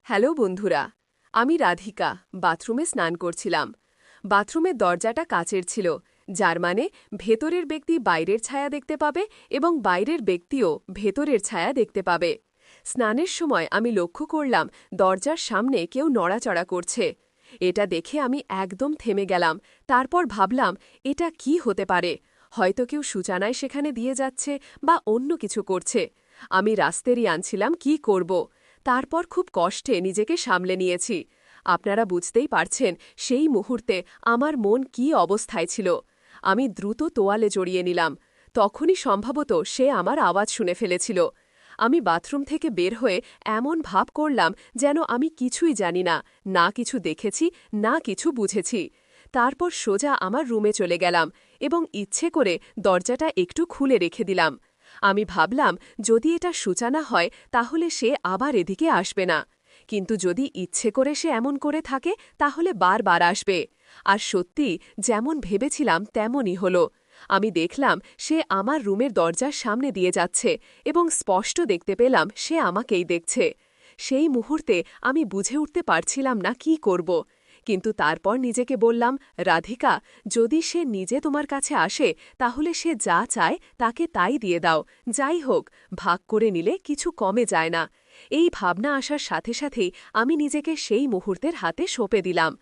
Hello বন্ধুরা, আমি রাধিকা বাথরুমে স্নান করছিলাম। বাথরুমের দরজাটা কাচের ছিল, যার মানে ভেতরের ব্যক্তি বাইরের ছায়া দেখতে পাবে এবং বাইরের ব্যক্তিও ভেতরের ছায়া দেখতে পাবে। স্নানের সময় আমি লক্ষ্য করলাম দরজার সামনে কেউ নড়াচড়া করছে। এটা দেখে আমি একদম থেমে গেলাম। তারপর ভাবলাম, এটা কি হতে পারে? হয়তো কেউ সূচনায় সেখানে দিয়ে যাচ্ছে বা অন্য কিছু করছে। আমি রাস্তেরই আনছিলাম কি করব। তারপর খুব কষ্টে নিজেকে সামলে নিয়েছি। আপনারা বুঝতেই পারছেন সেই মুহূর্তে আমার মন কী অবস্থায় ছিল। আমি দ্রুত তোয়ালে জড়িয়ে নিলাম। তখনই সম্ভবত সে আমার আওয়াজ শুনে ফেলেছিল। আমি বাথরুম থেকে বের হয়ে এমন ভাব করলাম যেন আমি কিছুই জানি না, না কিছু দেখেছি, না কিছু বুঝেছি। তারপর সোজা আমার রুমে চলে গেলাম এবং ইচ্ছে করে দরজাটা একটু খুলে রেখে দিলাম। আমি ভাবলাম, যদি এটা সূচনা হয় তাহলে সে আবার এদিকে আসবে না। কিন্তু যদি ইচ্ছে করে সে এমন করে থাকে তাহলে বারবার আসবে। আর সত্যি যেমন ভেবেছিলাম তেমনই হলো। আমি দেখলাম সে আমার রুমের দরজার সামনে দিয়ে যাচ্ছে এবং স্পষ্ট দেখতে পেলাম সে আমাকেই দেখছে। সেই মুহূর্তে আমি বুঝে উঠতে পারছিলাম না কি করব। কিন্তু তারপর নিজেকে বললাম, রাধিকা, যদি সে নিজে তোমার কাছে আসে তাহলে সে যা চায় তাকে তাই দিয়ে দাও। যাই হোক, ভাগ করে নিলে কিছু কমে যায় না। এই ভাবনা আসার সাথে সাথেই আমি নিজেকে সেই মুহূর্তের হাতে সঁপে দিলাম।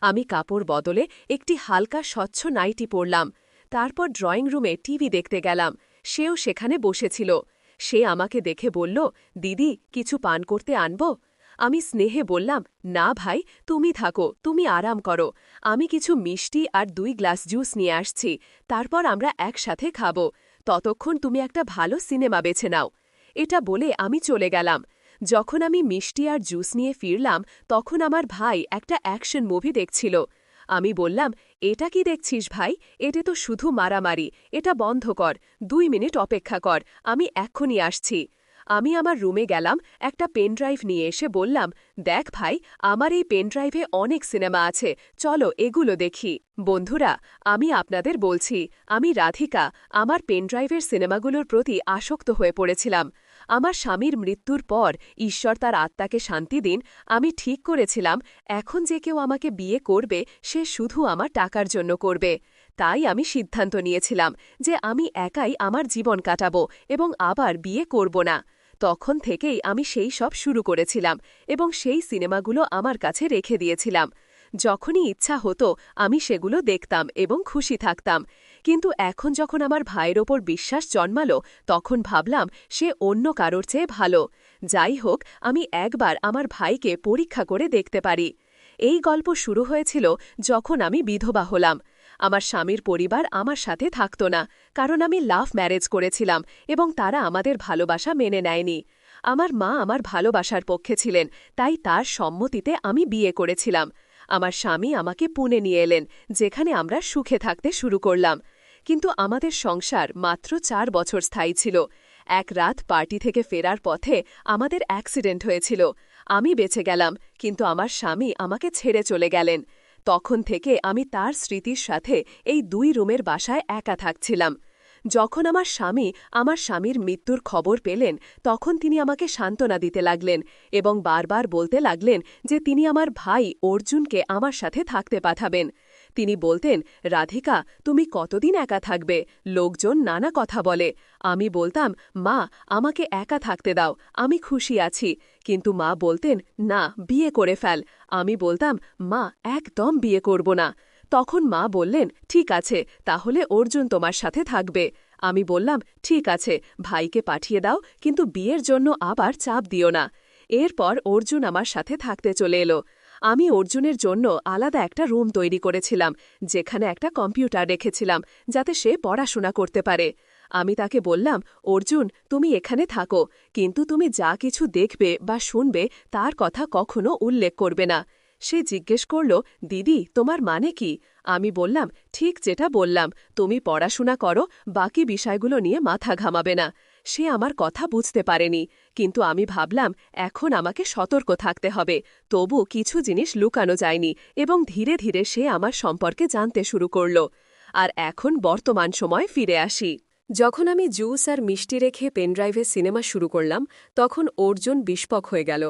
আমি কাপড় বদলে একটি হালকা স্বচ্ছ নাইটি পরলাম। তারপর ড্রয়িং রুমে টিভি দেখতে গেলাম। সেও সেখানে বসেছিল। সে আমাকে দেখে বলল, দিদি, কিছু পান করতে আনব? আমি স্নেহে বললাম, না ভাই, তুমি থাকো, তুমি আরাম করো। আমি কিছু মিষ্টি আর 2 গ্লাস জুস নিয়ে আসছি, তারপর আমরা একসাথে খাব। ততক্ষণ তুমি একটা ভালো সিনেমা বেছে নাও। এটা বলে আমি চলে গেলাম। যখন আমি মিষ্টি আর জুস নিয়ে ফিরলাম তখন আমার ভাই একটা অ্যাকশন মুভি দেখছিল। আমি বললাম, এটা কি দেখছিস ভাই? এটা তো শুধু মারামারি। এটা বন্ধ কর, 2 মিনিট অপেক্ষা কর, আমি এক্ষুনি আসছি। আমি আমার রুমে গেলাম, একটা পেনড্রাইভ নিয়ে এসে বললাম, দেখ ভাই, আমার এই পেনড্রাইভে অনেক সিনেমা আছে, চলো এগুলো দেখি। বন্ধুরা, আমি আপনাদের বলছি, আমি রাধিকা আমার পেনড্রাইভের সিনেমাগুলোর প্রতি আসক্ত হয়ে পড়েছিলাম। আমার স্বামীর মৃত্যুর পর ঈশ্বর তার আত্মাকে শান্তি দিন, আমি ঠিক করেছিলাম এখন যে কেউ আমাকে বিয়ে করবে সে শুধু আমার টাকার জন্য করবে। তাই আমি সিদ্ধান্ত নিয়েছিলাম যে আমি একাই আমার জীবন কাটাবো এবং আবার বিয়ে করব না। তখন থেকেই আমি সেই সব শুরু করেছিলাম এবং সেই সিনেমাগুলো আমার কাছে রেখে দিয়েছিলাম। যখনই ইচ্ছা হতো আমি সেগুলো দেখতাম এবং খুশি থাকতাম। কিন্তু এখন যখন আমার ভাইয়ের ওপর বিশ্বাস জন্মালো তখন ভাবলাম সে অন্য কারোর চেয়ে ভালো। যাই হোক, আমি একবার আমার ভাইকে পরীক্ষা করে দেখতে পারি। এই গল্প শুরু হয়েছিল যখন আমি বিধবা হলাম। আমার স্বামীর পরিবার আমার সাথে থাকত না, কারণ আমি লাভ ম্যারেজ করেছিলাম এবং তারা আমাদের ভালোবাসা মেনে নেয়নি। আমার মা আমার ভালোবাসার পক্ষে ছিলেন, তাই তার সম্মতিতে আমি বিয়ে করেছিলাম। আমার স্বামী আমাকে পুনে নিয়ে এলেন, যেখানে আমরা সুখে থাকতে শুরু করলাম। কিন্তু আমাদের সংসার মাত্র 4 বছর স্থায়ী ছিল। এক রাত পার্টি থেকে ফেরার পথে আমাদের অ্যাক্সিডেন্ট হয়েছিল। আমি বেঁচে গেলাম, কিন্তু আমার স্বামী আমাকে ছেড়ে চলে গেলেন। তখন থেকে আমি তার স্মৃতির সাথে এই 2 রুমের বাসায় একা থাকছিলাম। যখন আমার স্বামীর মৃত্যুর খবর পেলেন তখন তিনি আমাকে সান্ত্বনা দিতে লাগলেন এবং বারবার বলতে লাগলেন যে তিনি আমার ভাই অর্জুনকে আমার সাথে থাকতে পাঠাবেন। তিনি বলতেন, রাধিকা, তুমি কতদিন একা থাকবে? লোকজন নানা কথা বলে। আমি বলতাম, মা, আমাকে একা থাকতে দাও, আমি খুশি আছি। কিন্তু মা বলতেন, না, বিয়ে করে ফেল। আমি বলতাম, মা, একদম বিয়ে করব না। তখন মা বললেন, ঠিক আছে, তাহলে অর্জুন তোমার সাথে থাকবে। আমি বললাম, ঠিক আছে, ভাইকে পাঠিয়ে দাও, কিন্তু বিয়ের জন্য আবার চাপ দিও না। এরপর অর্জুন আমার সাথে থাকতে চলে এলো। আমি অর্জুনের জন্য আলাদা একটা রুম তৈরি করেছিলাম, যেখানে একটা কম্পিউটার রেখেছিলাম যাতে সে পড়াশোনা করতে পারে। আমি তাকে বললাম, অর্জুন, তুমি এখানে থাকো, কিন্তু তুমি যা কিছু দেখবে বা শুনবে তার কথা কখনো উল্লেখ করবে না। সে জিজ্ঞেস করল, দিদি, তোমার মানে কি? আমি বললাম, ঠিক যেটা বললাম, তুমি পড়াশোনা করো, বাকি বিষয়গুলো নিয়ে মাথা ঘামাবে না। সে আমার কথা বুঝতে পারেনি, কিন্তু আমি ভাবলাম এখন আমাকে সতর্ক থাকতে হবে। তবু কিছু জিনিস লুকানো যায়নি এবং ধীরে ধীরে সে আমার সম্পর্কে জানতে শুরু করল। আর এখন বর্তমান সময় ফিরে আসি। যখন আমি জুস আর মিষ্টি রেখে পেনড্রাইভে সিনেমা শুরু করলাম তখন অর্জুন বিস্পক হয়ে গেল।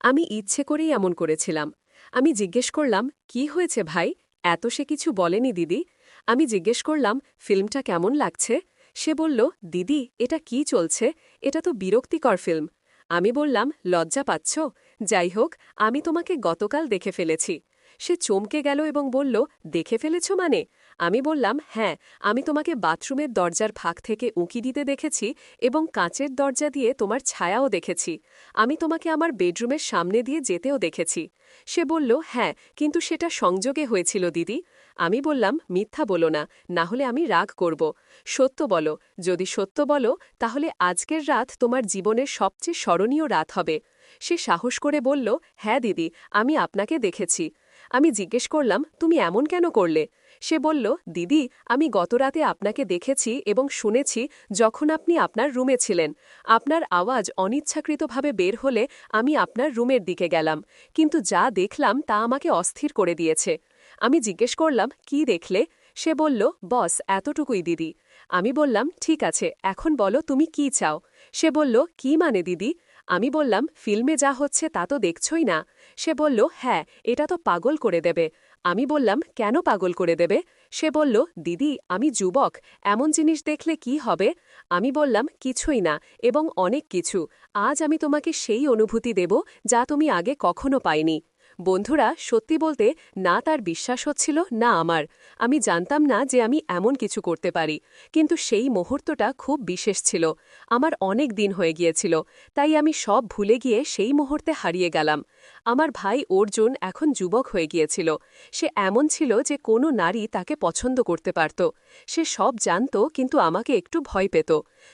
আমি ইচ্ছে করেই এমন করেছিলাম। আমি জিজ্ঞেস করলাম, কি হয়েছে ভাই? এত সে কিছু বলেনি দিদি। আমি জিজ্ঞেস করলাম, ফিল্মটা কেমন লাগছে? সে বলল, দিদি এটা কি চলছে? এটা তো বিরক্তিকর ফিল্ম। আমি বললাম, লজ্জা পাচ্ছ? যাই হোক, আমি তোমাকে গতকাল দেখে ফেলেছি। সে চমকে গেল এবং বলল, দেখে ফেলেছ মানে? আমি বললাম, হ্যাঁ, আমি তোমাকে বাথরুমের দরজার ফাঁক থেকে উঁকি দিতে দেখেছি এবং কাঁচের দরজা দিয়ে তোমার ছায়াও দেখেছি। আমি তোমাকে আমার বেডরুমের সামনে দিয়ে যেতেও দেখেছি। সে বলল, হ্যাঁ, কিন্তু সেটা সংযোগে হয়েছিল দিদি। আমি বললাম, মিথ্যা বলো না, না হলে আমি রাগ করব। সত্য বলো। যদি সত্য বলো, তাহলে আজকের রাত তোমার জীবনের সবচেয়ে স্মরণীয় রাত হবে। সে সাহস করে বলল, হ্যাঁ দিদি, আমি আপনাকে দেখেছি। আমি জিজ্ঞেস করলাম, তুমি এমন কেন করলে? সে বলল, দিদি, আমি গতরাতে আপনাকে দেখেছি এবং শুনেছি যখন আপনি আপনার রুমে ছিলেন। আপনার আওয়াজ অনিচ্ছাকৃতভাবে বের হলে আমি আপনার রুমের দিকে গেলাম, কিন্তু যা দেখলাম তা আমাকে অস্থির করে দিয়েছে। আমি জিজ্ঞেস করলাম, কি দেখলে? সে বলল, বস, এতটুকুই দিদি। আমি বললাম, ঠিক আছে, এখন বলো তুমি কি চাও। সে বলল, কি মানে দিদি? আমি বললাম, ফিল্মে যা হচ্ছে তা তো দেখছই না। সে বলল, হ্যাঁ, এটা তো পাগল করে দেবে। আমি বললাম, কেন পাগল করে দেবে? সে বলল, দিদি, আমি যুবক, এমন জিনিস দেখলে কি হবে? আমি বললাম, কিছুই না, এবং অনেক কিছু। আজ আমি তোমাকে সেই অনুভূতি দেব যা তুমি আগে কখনো পাইনি। বন্ধুরা, সত্যি বলতে, না তার বিশ্বাস হচ্ছিল না আমার। আমি জানতাম না যে আমি এমন কিছু করতে পারি, কিন্তু সেই মুহূর্তটা খুব বিশেষ ছিল। আমার অনেক দিন হয়ে গিয়েছিল, তাই আমি সব ভুলে গিয়ে সেই মুহূর্তে হারিয়ে গেলাম। আমার ভাই অর্জুন এখন যুবক হয়ে গিয়েছিল। সে এমন ছিল যে কোনো নারী তাকে পছন্দ করতে পারত। সে সব জানত, কিন্তু আমাকে একটু ভয় পেত।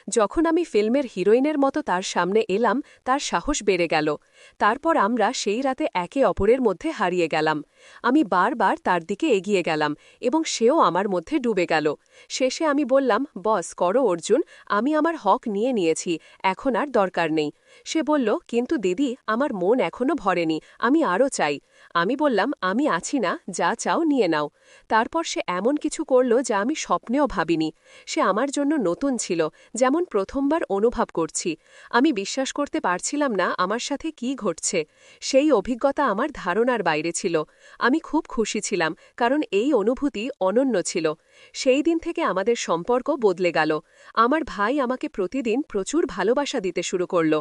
যখন আমি ফিল্মের হিরোইনের মতো তার সামনে এলাম, তার সাহস বেড়ে গেল। তারপর আমরা সেই রাতে একে অপরের মধ্যে হারিয়ে গেলাম। আমি বারবার তার দিকে এগিয়ে গেলাম এবং সেও আমার মধ্যে ডুবে গেল। শেষে আমি বললাম, বস করো অর্জুন, আমি আমার হক নিয়ে নিয়েছি, এখন আর দরকার নেই। সে বলল, কিন্তু দিদি, আমার মন এখনো ভরেনি, আমি আরও চাই। আমি বললাম, আমি আছি না, যা চাও নিয়ে নাও। তারপর সে এমন কিছু করল যা আমি স্বপ্নেও ভাবিনি। সে আমার জন্য নতুন ছিল, যেমন প্রথমবার অনুভব করছি। আমি বিশ্বাস করতে পারছিলাম না আমার সাথে কি ঘটছে। সেই অভিজ্ঞতা আমার ধারণার বাইরে ছিল। আমি খুব খুশি ছিলাম, কারণ এই অনুভূতি অনন্য ছিল। সেই দিন থেকে আমাদের সম্পর্ক বদলে গেল। আমার ভাই আমাকে প্রতিদিন প্রচুর ভালোবাসা দিতে শুরু করল।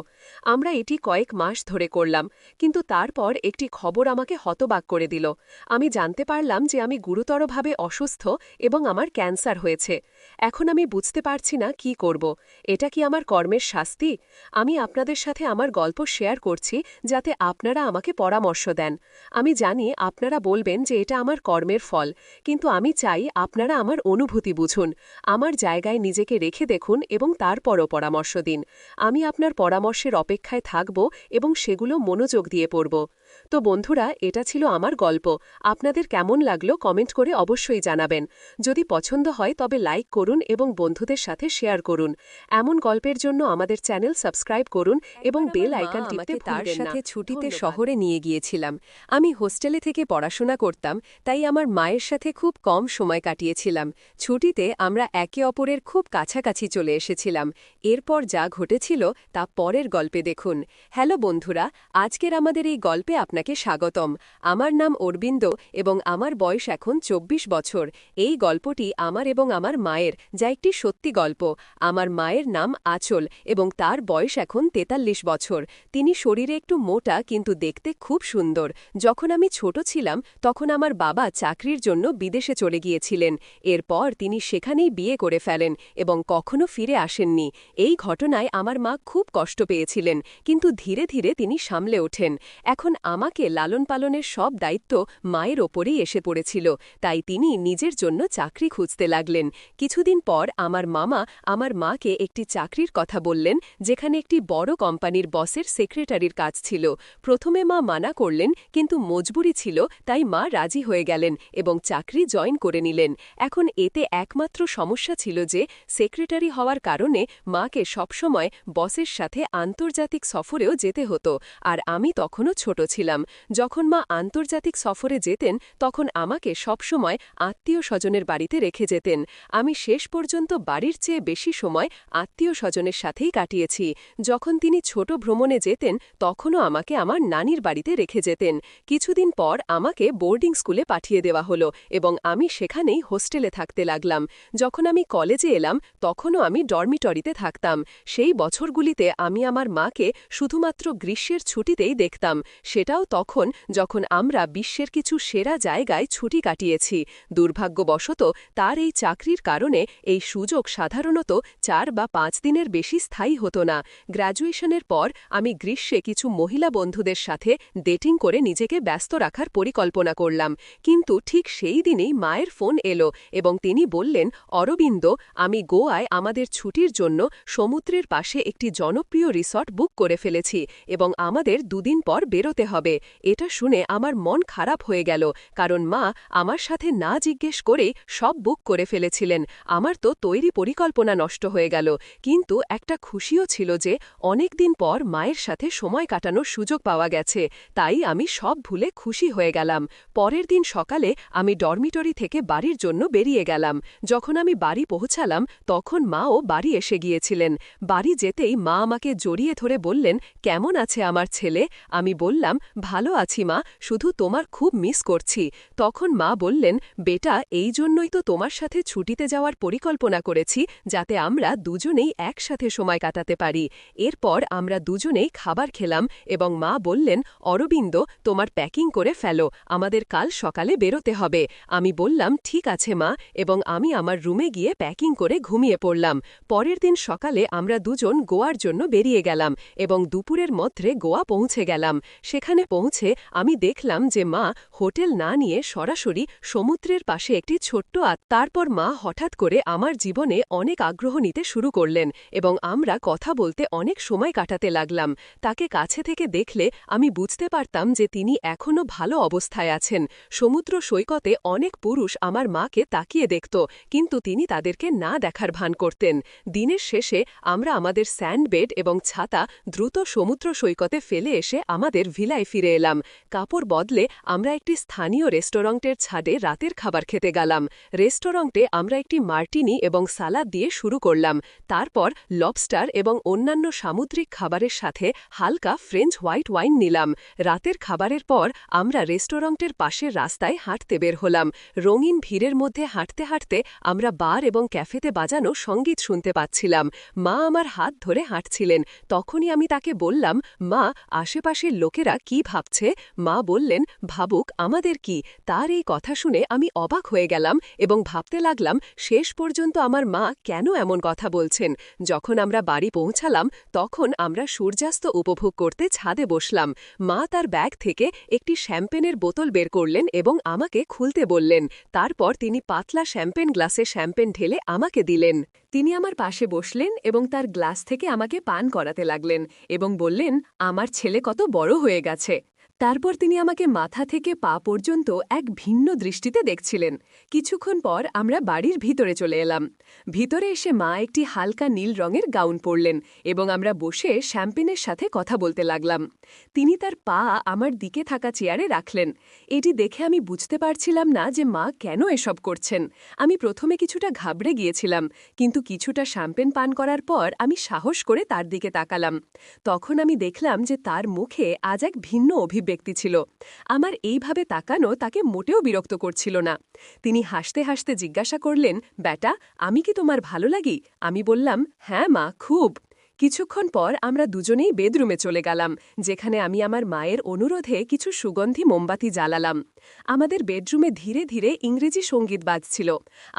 আমরা এটি কয়েক মাস ধরে করলাম, কিন্তু তারপর একটি খবর আমাকে হতবাক করে দিল। আমি জানতে পারলাম যে আমি গুরুতরভাবে অসুস্থ এবং আমার ক্যান্সার হয়েছে। এখন আমি বুঝতে পারছি না কি করব। এটা কি আমার কর্মের শাস্তি? আমি আপনাদের সাথে আমার গল্প শেয়ার করছি যাতে আপনারা আমাকে পরামর্শ দেন। আমি জানি আপনারা বলবেন যে এটা আমার কর্মের ফল, কিন্তু আমি চাই আপনারা আমার অনুভূতি বুঝুন। আমার জায়গায় নিজেকে রেখে দেখুন এবং তারপরও পরামর্শ দিন। আমি আপনার পরামর্শের অপেক্ষায় থাকব এবং সেগুলো মনোযোগ দিয়ে পড়ব। তো বন্ধুরা, এটা ছিল আমার গল্প। আপনাদের কেমন লাগলো কমেন্ট করে অবশ্যই জানাবেন। যদি পছন্দ হয় তবে লাইক করুন এবং বন্ধুদের সাথে শেয়ার করুন। এমন গল্পের জন্য আমাদের চ্যানেল সাবস্ক্রাইব করুন এবং বেল আইকন টিপতে তার ভুলবেন না। সাথে ছুটিতে ধন্যবাদ। শহরে নিয়ে গিয়েছিলাম। আমি হোস্টেলে থেকে পড়াশোনা করতাম, তাই আমার মায়ের সাথে খুব কম সময় কাটিয়েছিলাম। ছুটিতে আমরা একে অপরের খুব কাছাকাছি চলে এসেছিলাম। এরপর যা ঘটেছিল তা পরের গল্পে দেখুন। হ্যালো বন্ধুরা, আজকের আমাদের এই গল্পে আপনাকে স্বাগতম। আমার নাম অরবিন্দ এবং আমার বয়স এখন 24 বছর। এই গল্পটি আমার এবং আমার মায়ের, যা একটি সত্যি গল্প। আমার মায়ের নাম আঁচল এবং তার বয়স এখন 43 বছর। তিনি শরীরে একটু মোটা, কিন্তু দেখতে খুব সুন্দর। যখন আমি ছোট ছিলাম তখন আমার বাবা চাকরির জন্য বিদেশে চলে গিয়েছিলেন। এরপর তিনি সেখানেই বিয়ে করে ফেলেন এবং কখনো ফিরে আসেননি। এই ঘটনায় আমার মা খুব কষ্ট পেয়েছিলেন, কিন্তু ধীরে ধীরে তিনি সামলে ওঠেন। এখন আমাকে লালন পালনের সব দায়িত্ব মায়ের ওপরেই এসে পড়েছিল, তাই তিনি নিজের জন্য চাকরি খুঁজতে লাগলেন। কিছুদিন পর আমার মামা আমার মাকে একটি চাকরির কথা বললেন, যেখানে একটি বড় কোম্পানির বসের সেক্রেটারির কাজ ছিল। প্রথমে মা মানা করলেন, কিন্তু মজবুরি ছিল, তাই মা রাজি হয়ে গেলেন এবং চাকরি জয়েন করে নিলেন। এখন এতে একমাত্র সমস্যা ছিল যে সেক্রেটারি হওয়ার কারণে মাকে সবসময় বসের সাথে আন্তর্জাতিক সফরেও যেতে হতো, আর আমি তখনও ছোট ছিলাম। যখন মা আন্তর্জাতিক সফরে যেতেন তখন আমাকে সবসময় আত্মীয়-স্বজনের বাড়িতে রেখে যেতেন। আমি শেষ পর্যন্ত বাড়ির চেয়ে বেশি সময় আত্মীয়-স্বজনের সাথেই কাটিয়েছি। যখন তিনি ছোট ভ্রমণে যেতেন তখনও আমাকে আমার নানির বাড়িতে রেখে যেতেন। কিছুদিন পর আমাকে বোর্ডিং স্কুলে পাঠিয়ে দেওয়া হলো এবং আমি সেখানেই হোস্টেলে থাকতে লাগলাম। যখন আমি কলেজে এলাম তখনও আমি ডরমিটরিতে থাকতাম। সেই বছরগুলিতে আমি আমার মাকে শুধুমাত্র গ্রীষ্মের ছুটিতেই দেখতাম, সেটাও তখন যখন আমরা বিশ্বের কিছু সেরা জায়গায় ছুটি কাটিয়েছি। দুর্ভাগ্যবশত তার এই চাকরির কারণে এই সুযোগ সাধারণত 4 বা 5 দিনের বেশি স্থায়ী হতো না। গ্র্যাজুয়েশনের পর আমি গ্রীষ্মে কিছু মহিলা বন্ধুদের সাথে ডেটিং করে নিজেকে ব্যস্ত রাখার পরিকল্পনা করলাম, কিন্তু ঠিক সেই দিনেই মায়ের ফোন এলো এবং তিনি বললেন, অরবিন্দ, আমি গোয়ায় আমাদের ছুটির জন্য সমুদ্রের পাশে একটি জনপ্রিয় রিসর্ট বুক করে ফেলেছি এবং আমাদের 2 দিন পর বেরোতে হবে। এটা শুনে আমার মন খারাপ হয়ে গেল, কারণ মা আমার সাথে না জিজ্ঞেস করেই সব বুক করে ফেলেছিলেন। আমার তো তৈরি পরিকল্পনা নষ্ট হয়ে গেল, কিন্তু একটা খুশিও ছিল যে অনেক দিন পর মায়ের সাথে সময় কাটানোর সুযোগ পাওয়া গেছে। তাই আমি সব ভুলে খুশি হয়ে গেলাম। পরের দিন সকালে আমি ডরমিটরি থেকে বাড়ির জন্য বেরিয়ে গেলাম। যখন আমি বাড়ি পৌঁছালাম তখন মাও বাড়ি এসে গিয়েছিলেন। বাড়ি যেতেই মা আমাকে জড়িয়ে ধরে বললেন, কেমন আছে আমার ছেলে? আমি বললাম, ভালো আছি মা, শুধু তোমার খুব মিস করছি। তখন মা বললেন, বেটা, এই জন্যই তো তোমার সাথে ছুটিতে যাওয়ার পরিকল্পনা করেছি, যাতে আমরা দুজনেই একসাথে সময় কাটাতে পারি। এরপর আমরা দুজনেই খাবার খেলাম এবং মা বললেন, অরবিন্দ, তোমার প্যাকিং করে ফেলো, আমাদের কাল সকালে বেরোতে হবে। আমি বললাম, ঠিক আছে মা, এবং আমি আমার রুমে গিয়ে প্যাকিং করে ঘুমিয়ে পড়লাম। পরের দিন সকালে আমরা দুজন গোয়ার জন্য বেরিয়ে গেলাম এবং দুপুরের মধ্যে গোয়া পৌঁছে গেলাম। সেখানে পৌঁছে আমি দেখলাম যে মা হোটেল না নিয়ে সরাসরি সমুদ্রের পাশে একটি ছোট্ট তারপর মা হঠাৎ করে আমার জীবনে অনেক আগ্রহ নিতে শুরু করলেন এবং আমরা কথা বলতে অনেক সময় কাটাতে লাগলাম। তাকে কাছে থেকে দেখলে আমি বুঝতে পারতাম যে তিনি এখনও ভালো অবস্থায় আছেন। সমুদ্র সৈকতে অনেক পুরুষ আমার মাকে তাকিয়ে দেখত, কিন্তু তিনি তাদেরকে না দেখার ভান করতেন। দিনের শেষে আমরা আমাদের স্যান্ডবেড এবং ছাতা দ্রুত সমুদ্র সৈকতে ফেলে এসে আমাদের ভিলায় ফিরে এলাম। কাপড় বদলে আমরা একটি স্থানীয় রেস্টুরেন্টের ছাদে রাতের খাবার খেতে গেলাম। রেস্টুরেন্টে আমরা একটি মার্টিনি এবং সালাদ দিয়ে শুরু করলাম। তারপর লবস্টার এবং অন্যান্য সামুদ্রিক খাবারের সাথে হালকা ফ্রেঞ্চ হোয়াইট ওয়াইন নিলাম। রাতের খাবারের পর আমরা রেস্টুরেন্টের পাশের রাস্তায় হাঁটতে বের হলাম। রঙিন ভিড়ের মধ্যে হাঁটতে হাঁটতে আমরা বার এবং ক্যাফেতে বাজানো সঙ্গীত শুনতে পাচ্ছিলাম। মা আমার হাত ধরে হাঁটছিলেন। তখনই আমি তাকে বললাম, মা, আশেপাশের লোকেরা কি ভাবছে? মা বললেন, ভাবুক, আমাদের কি? তার এই কথা শুনে আমি অবাক হয়ে গেলাম এবং ভাবতে লাগলাম শেষ পর্যন্ত আমার মা কেন এমন কথা বলছেন। যখন আমরা বাড়ি পৌঁছালাম তখন আমরা সূর্যাস্ত উপভোগ করতে ছাদে বসলাম। মা তার ব্যাগ থেকে একটি শ্যাম্পেনের বোতল বের করলেন এবং আমাকে খুলতে বললেন। তারপর তিনি পাতলা শ্যাম্পেন গ্লাসে শ্যাম্পেন ঢেলে আমাকে দিলেন। তিনি আমার পাশে বসলেন এবং তার গ্লাস থেকে আমাকে পান করাতে লাগলেন এবং বললেন, আমার ছেলে কত বড় হয়ে গেছে। তারপর তিনি আমাকে মাথা থেকে পা পর্যন্ত এক ভিন্ন দৃষ্টিতে দেখছিলেন। কিছুক্ষণ পর আমরা বাড়ির ভিতরে চলে এলাম। ভিতরে এসে মা একটি হালকা নীল রঙের গাউন পরলেন এবং আমরা বসে শ্যাম্পেনের সাথে কথা বলতে লাগলাম। তিনি তার পা আমার দিকে থাকা চেয়ারে রাখলেন। এটি দেখে আমি বুঝতে পারছিলাম না যে মা কেন এসব করছেন। আমি প্রথমে কিছুটা ঘাবড়ে গিয়েছিলাম, কিন্তু কিছুটা শ্যাম্পেন পান করার পর আমি সাহস করে তার দিকে তাকালাম। তখন আমি দেখলাম যে তার মুখে আজ এক ভিন্ন অভিব্যক্তি ছিল। আমার এইভাবে তাকানো তাকে মোটেও বিরক্ত করছিল না। তিনি হাসতে হাসতে জিজ্ঞাসা করলেন, বেটা, আমি কি তোমার ভালো লাগি? আমি বললাম, হ্যাঁ মা, খুব। কিছুক্ষণ পর আমরা দুজনেই বেডরুমে চলে গেলাম, যেখানে আমি আমার মায়ের অনুরোধে কিছু সুগন্ধি মোমবাতি জ্বালালাম। আমাদের বেডরুমে ধীরে ধীরে ইংরেজি সঙ্গীত বাজছিল।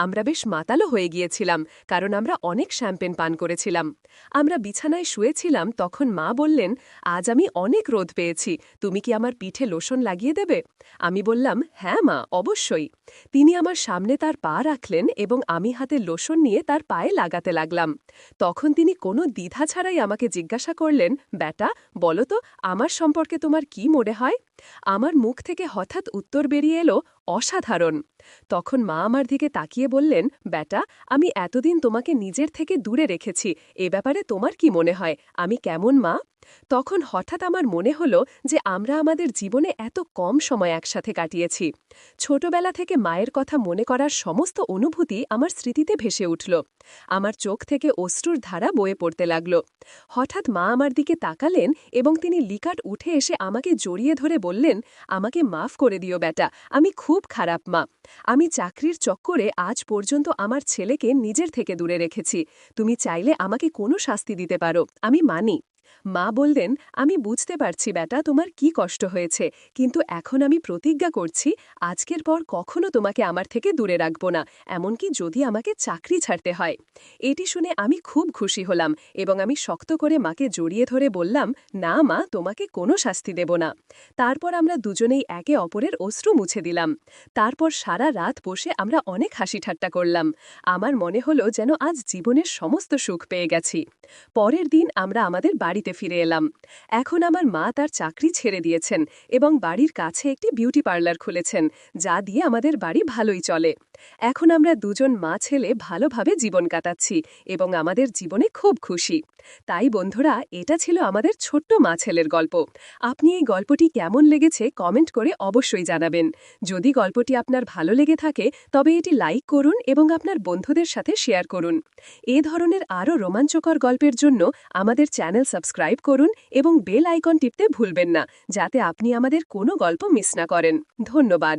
আমরা বেশ মাতালো হয়ে গিয়েছিলাম, কারণ আমরা অনেক শ্যাম্পেন পান করেছিলাম। আমরা বিছানায় শুয়েছিলাম তখন মা বললেন, আজ আমি অনেক রোদ পেয়েছি, তুমি কি আমার পিঠে লোশন লাগিয়ে দেবে? আমি বললাম, হ্যাঁ মা, অবশ্যই। তিনি আমার সামনে তার পা রাখলেন এবং আমি হাতে লোশন নিয়ে তার পায়ে লাগাতে লাগলাম। তখন তিনি কোনো দ্বিধা ছাড়াই আমাকে জিজ্ঞাসা করলেন, বেটা, বলো তো, আমার সম্পর্কে তোমার কি মনে হয়? আমার মুখ থেকে হঠাৎ উত্তর বেরিয়ে এলো, অসাধারণ। তখন মা আমার দিকে তাকিয়ে বললেন, বেটা, আমি এতদিন তোমাকে নিজের থেকে দূরে রেখেছি, এ ব্যাপারে তোমার কি মনে হয়, আমি কেমন মা? তখন হঠাৎ আমার মনে হলো যে আমরা আমাদের জীবনে এত কম সময় একসাথে কাটিয়েছি। ছোটবেলা থেকে মায়ের কথা মনে করার সমস্ত অনুভূতি আমার স্মৃতিতে ভেসে উঠল। আমার চোখ থেকে অশ্রুর ধারা বয়ে পড়তে লাগল। হঠাৎ মা আমার দিকে তাকালেন এবং তিনি লিকাট উঠে এসে আমাকে জড়িয়ে ধরে বললেন, আমাকে মাফ করে দিও বেটা, আমি খুব খারাপ মা। আমি চাকরির চক্করে আজ পর্যন্ত আমার ছেলেকে নিজের থেকে দূরে রেখেছি। তুমি চাইলে আমাকে কোনো শাস্তি দিতে পারো, আমি মানি। মা বললেন, আমি বুঝতে পারছি বেটা তোমার কি কষ্ট হয়েছে, কিন্তু এখন আমি প্রতিজ্ঞা করছি আজকের পর কখনো তোমাকে আমার থেকে দূরে রাখব না, এমনকি যদি আমাকে চাকরি ছাড়তে হয়। এটি শুনে আমি খুব খুশি হলাম এবং আমি শক্ত করে মাকে জড়িয়ে ধরে বললাম, না মা, তোমাকে কোনো শাস্তি দেব না। তারপর আমরা দুজনেই একে অপরের অশ্রু মুছে দিলাম। তারপর সারা রাত বসে আমরা অনেক হাসি ঠাট্টা করলাম। আমার মনে হলো যেন আজ জীবনের সমস্ত সুখ পেয়ে গেছি। পরের দিন আমরা আমাদের বাড়িতে ফিরে এলাম। এখন আমার মা তার চাকরি ছেড়ে দিয়েছেন এবং বাড়ির কাছে একটি বিউটি পার্লার খুলেছেন, যা দিয়ে আমাদের বাড়ি ভালোই চলে। এখন আমরা দুজন মা ছেলে ভালোভাবে জীবন কাটাচ্ছি এবং আমাদের জীবনে খুব খুশি। তাই বন্ধুরা, এটা ছিল আমাদের ছোট্ট মা ছেলের গল্প। আপনি এই গল্পটি কেমন লেগেছে কমেন্ট করে অবশ্যই জানাবেন। যদি গল্পটি আপনার ভালো লেগে থাকে তবে এটি লাইক করুন এবং আপনার বন্ধুদের সাথে শেয়ার করুন। এ ধরনের আরও রোমাঞ্চকর গল্পের জন্য আমাদের চ্যানেল সাবস্ক্রাইব করুন এবং বেল আইকন টিপতে ভুলবেন না, যাতে আপনি আমাদের কোনো গল্প মিস না করেন। ধন্যবাদ।